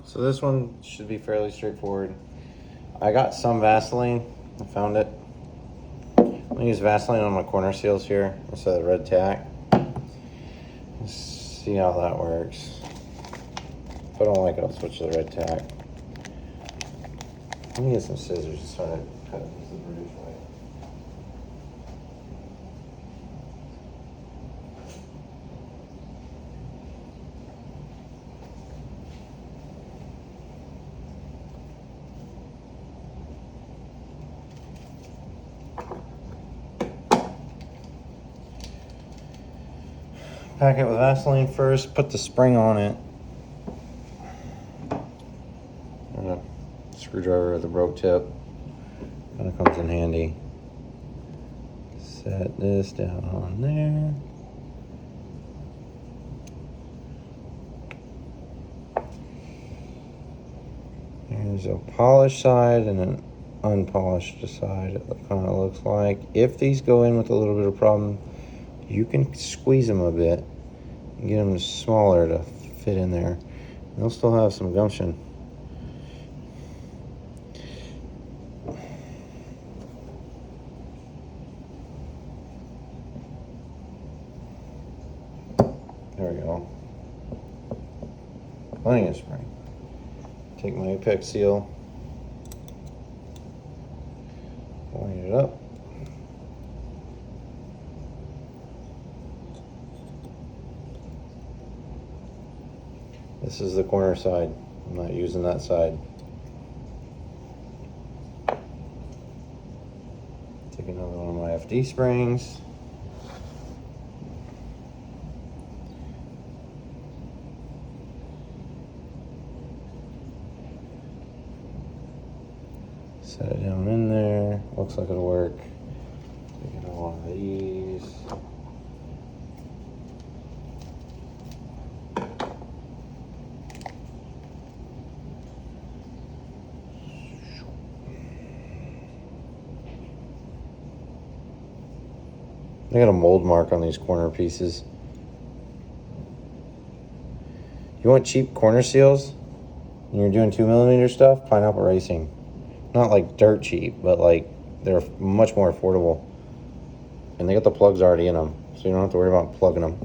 So this one should be fairly straightforward. I got some Vaseline. I found it. I'm gonna use Vaseline on my corner seals here instead of red tack. Let's see how that works. If I don't like it, I'll switch to the red tack. Let me get some scissors to start cutting this the British way. Pack it with Vaseline first, put the spring on it. And a screwdriver with a broke tip. Kind of comes in handy. Set this down on there. There's a polished side and an unpolished side, it kind of looks like. If these go in with a little bit of problem, you can squeeze them a bit and get them smaller to fit in there. They'll still have some gumption. There we go. Plenty of spring. Take my apex seal, line it up. This is the corner side. I'm not using that side. Take another one of my FD springs. Set it down in there. Looks like it'll work. Take it on one of these. I got a mold mark on these corner pieces. You want cheap corner seals? And you're doing 2mm stuff? Pineapple Racing. Not like dirt cheap, but like they're much more affordable. And they got the plugs already in them, so you don't have to worry about plugging them.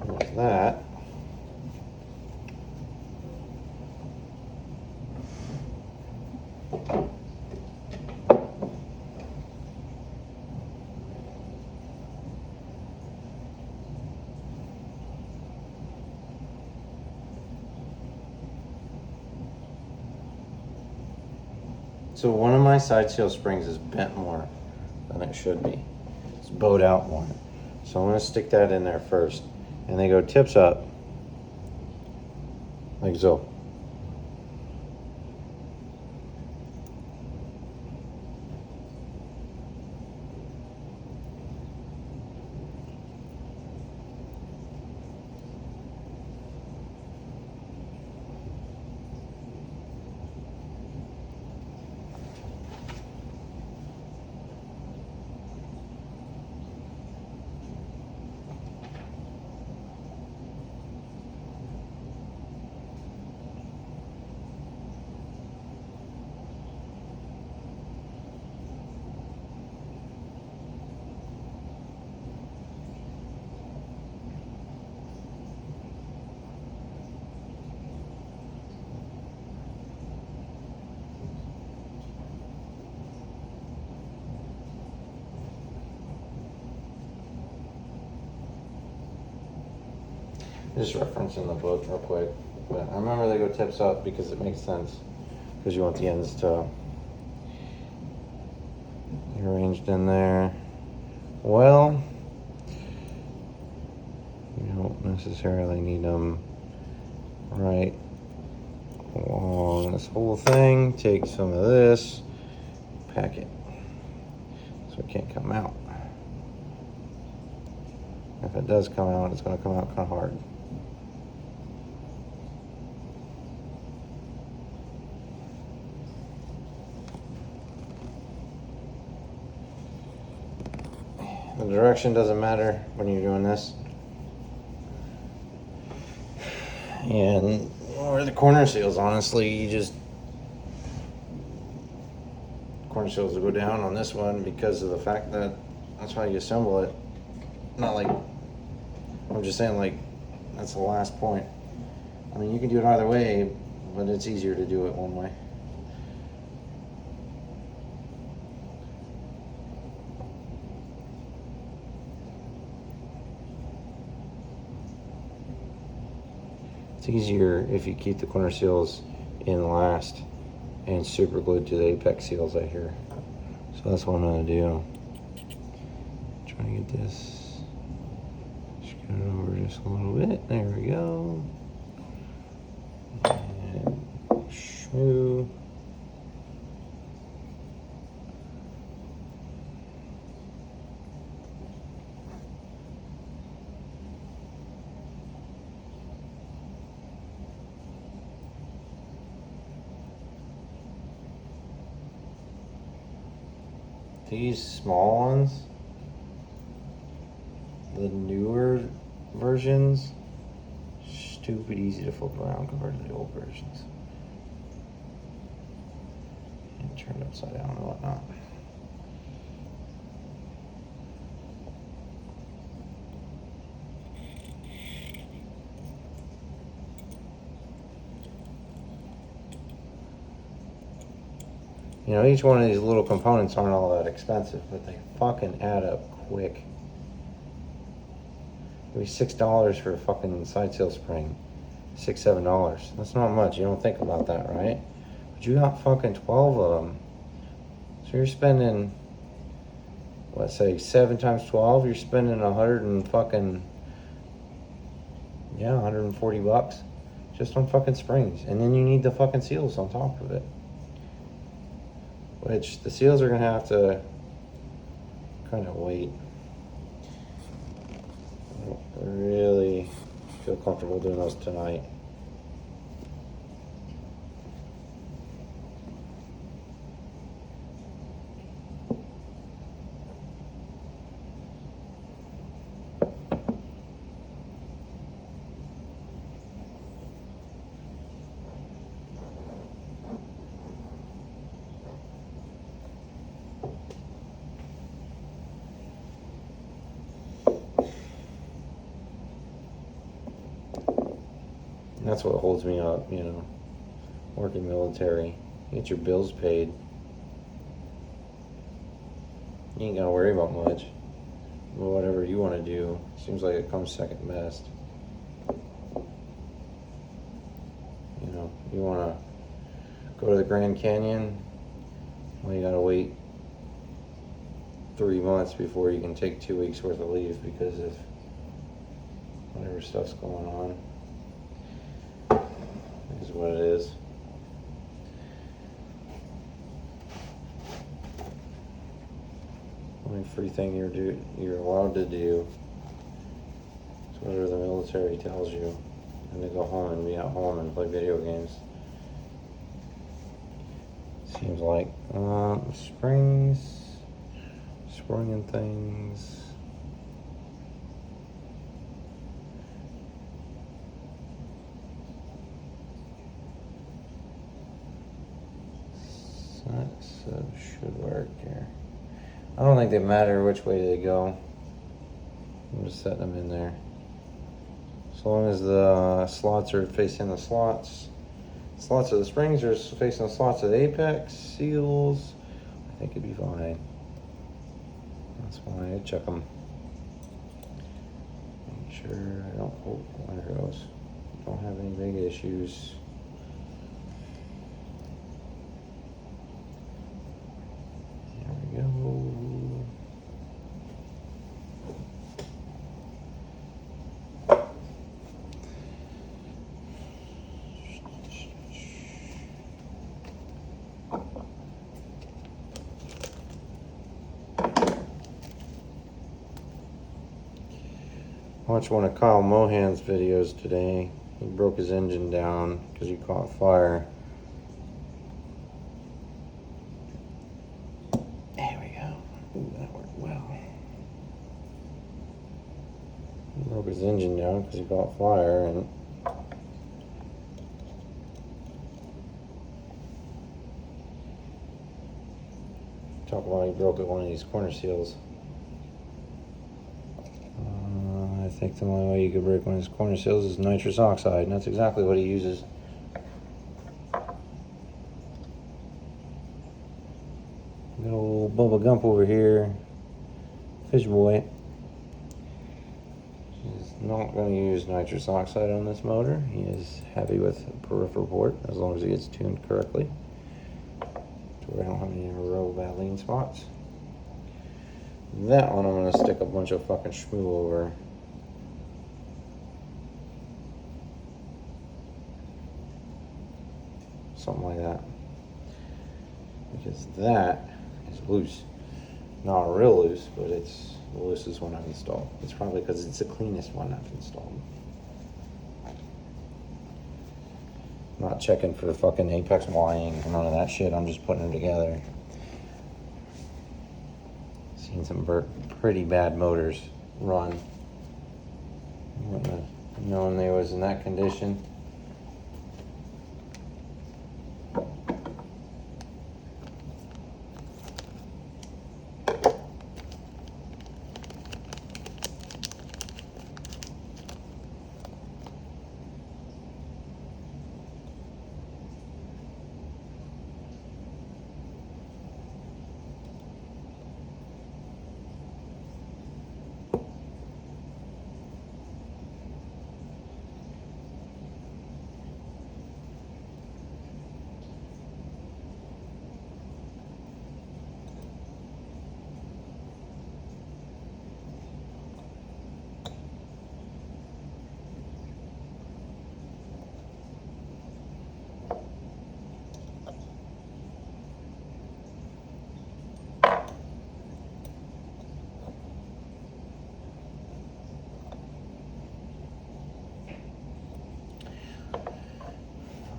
With that, so one of my side seal springs is bent more than it should be. It's bowed out more. So I'm going to stick that in there first. And they go tips up, like so. Just referencing the book real quick, but I remember they go tips up because it makes sense, because you want the ends to be arranged in there. Well, you don't necessarily need them right along this whole thing. Take some of this, packet, so it can't come out. If it does come out, it's going to come out kind of hard. The direction doesn't matter when you're doing this. And or the corner seals, honestly, you just corner seals will go down on this one because of the fact that that's how you assemble it. Not like, I'm just saying, like, that's the last point. I mean, you can do it either way, but it's easier to do it one way. It's easier if you keep the corner seals in last and super glued to the apex seals right here. So that's what I'm gonna do. Trying to get this, scoot it over just a little bit. There we go. And shmoo. These small ones, the newer versions, stupid easy to flip around compared to the old versions. And turn it upside down and whatnot. You know, each one of these little components aren't all that expensive, but they fucking add up quick. Maybe $6 for a fucking side seal spring. $6, $7. That's not much. You don't think about that, right? But you got fucking 12 of them. So you're spending, let's say 7 times 12, you're spending 100 and fucking, yeah, $140 just on fucking springs. And then you need the fucking seals on top of it. Which the seals are gonna have to kind of wait. I don't really feel comfortable doing those tonight. That's what holds me up, you know, working military. You get your bills paid. You ain't gotta worry about much. But whatever you want to do, seems like it comes second best. You know, you want to go to the Grand Canyon, well, you gotta wait 3 months before you can take 2 weeks worth of leave because of whatever stuff's going on. Is what it is. Only free thing you're allowed to do is whatever the military tells you, and to go home and be at home and play video games. Seems like spring and things. So should work here. I don't think they matter which way they go. I'm just setting them in there. As long as the slots are facing the slots of the springs are facing the slots of the apex seals, I think it'd be fine. That's why I check them. Make sure I don't, oh, there it goes. Don't have any big issues. There we go. Watched one of Kyle Mohan's videos today. He broke his engine down because he caught fire. There we go. Ooh, that worked well. He broke his engine down because he caught fire, and talk about he broke one of these corner seals. I think the only way you could break one of his corner seals is nitrous oxide, and that's exactly what he uses. Good old Bubba Gump over here, fish boy. He's not going to use nitrous oxide on this motor. He is happy with peripheral port as long as he gets tuned correctly to where I don't have any real bad lean spots. That one I'm going to stick a bunch of fucking schmoo over. Something like that. Because that is loose. Not real loose, but it's the loosest one I've installed. It's probably because it's the cleanest one I've installed. I'm not checking for fucking apex wiring or none of that shit. I'm just putting them together. Seen some pretty bad motors run. Knowing they was in that condition.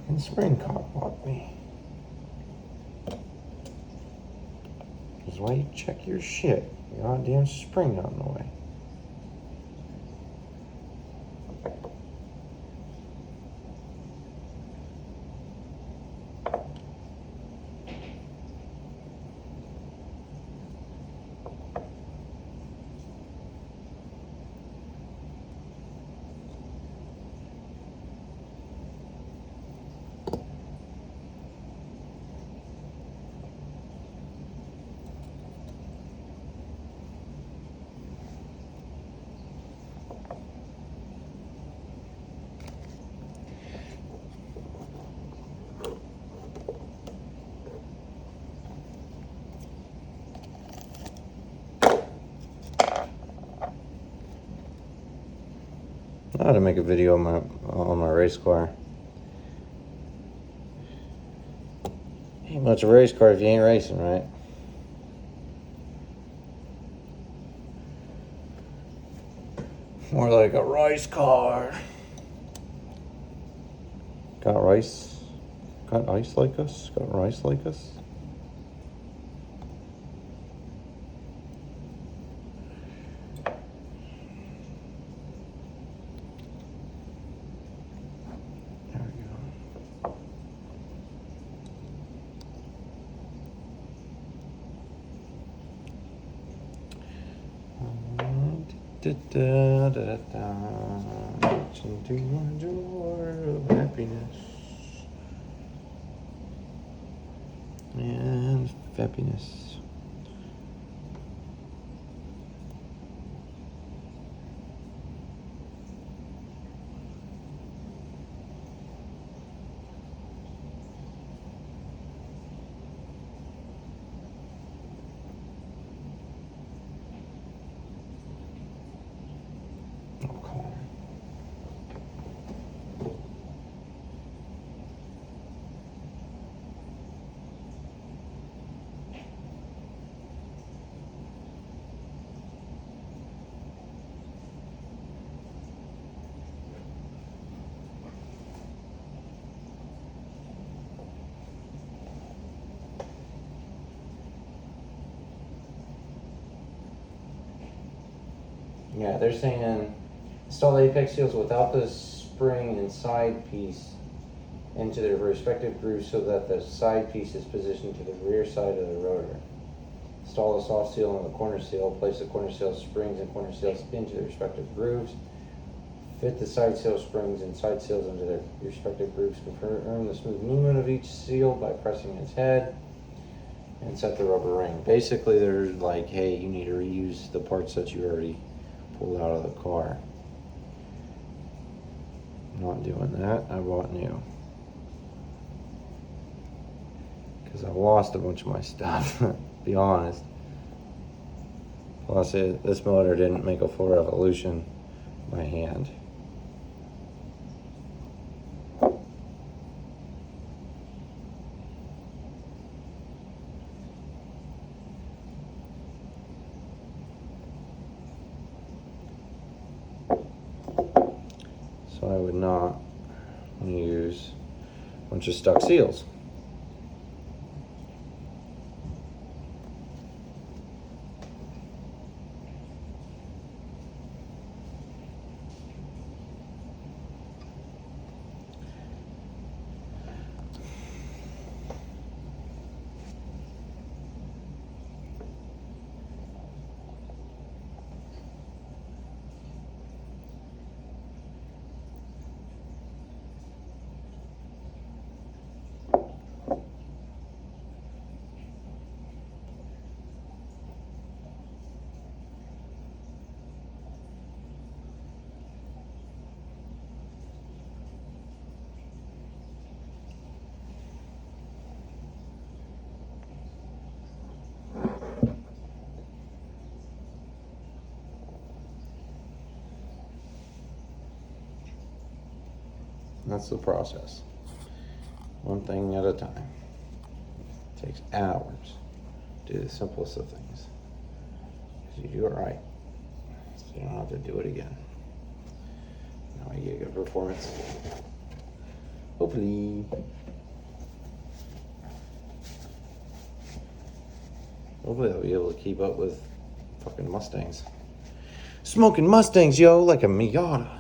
And spring cock blocked me. That's why you check your shit. The goddamn spring got in the way. I ought to make a video on my race car. Ain't much of a race car if you ain't racing, right? More like a rice car. Got rice? Got ice like us? Got rice like us? Da, da, da, da. Into a door of happiness and happiness. Yeah, they're saying install the apex seals without the spring and side piece into their respective grooves so that the side piece is positioned to the rear side of the rotor. Install a soft seal on the corner seal. Place the corner seal springs and corner seals into their respective grooves. Fit the side seal springs and side seals into their respective grooves. Confirm the smooth movement of each seal by pressing its head. And set the rubber ring. Basically, they're like, hey, you need to reuse the parts that you already pulled out of the car. I'm not doing that. I bought new. Because I lost a bunch of my stuff, to be honest. Plus, this motor didn't make a full revolution by hand. So I would not use a bunch of stuck seals. That's the process. One thing at a time. It takes hours to do the simplest of things. Because you do it right, so you don't have to do it again. Now you get good performance. Hopefully. Hopefully I'll be able to keep up with fucking Mustangs. Smoking Mustangs, yo, like a Miata.